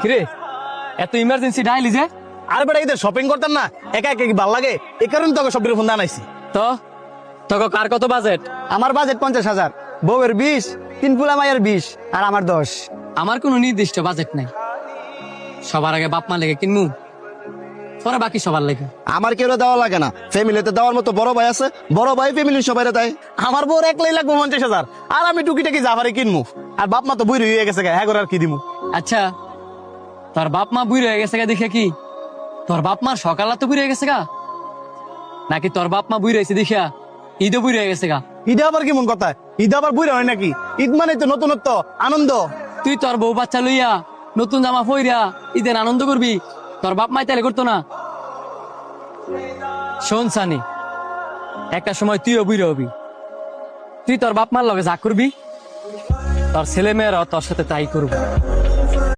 কিরে এত emergency daily যে? আর বেটা ঈদের শপিং করতাম না, একা একা কি ভাল লাগে, এই কারণে তোকে সব ফোন আনাইছি। তো তোকে কার কত বাজেট? আমার বাজেট 50,000, বউয়ের 20, 3 পুলা মায়ের 20 আর আমার 10। আমার কোনো নির্দিষ্ট বাজেট নাই, সবার আগে বাপ মা লেগে কিনমু, পরে বাকি সবার লেগে। আমার কেউ দেওয়া লাগে না, ফ্যামিলিতে দেওয়ার মতো বড় ভাই আছে, বড় ভাই ফ্যামিলির সবাই দেয়। আমার বউর একলাই লাগবো 50,000, আর আমি টুকিটাকি জাফারে কিনবো। আর বাপ মা তো বুড়ি হয়ে গেছে, হ্যাঁ করে আর কি দিমু। আচ্ছা তোর বাপ মা বুড়ি হয়ে গেছে গা দেখে কি তোর বাপ মার সকাল তো বুড়ি হয়ে গেছে গা, নাকি তোর বাপ মা বুড়ি হয়েছে দেখিয়া ঈদও বুড়ি হয়ে গেছে গা? ঈদে আবার কেমন কথা, ঈদে আবার বুড়ি হয় নাকি? ঈদ মানে তো নতুনত্ব, আনন্দ। তুই তোর বউ বাচ্চা লইয়া নতুন জামা পইরা ঈদের আনন্দ করবি, তোর বাপ মাই তাহলে করতো না? শোন সানি, একটা সময় তুইও বুড়ি হবি, তুই তোর বাপ মার লগে যা করবি তোর ছেলে মেয়েরা তোর সাথে তাই করবো।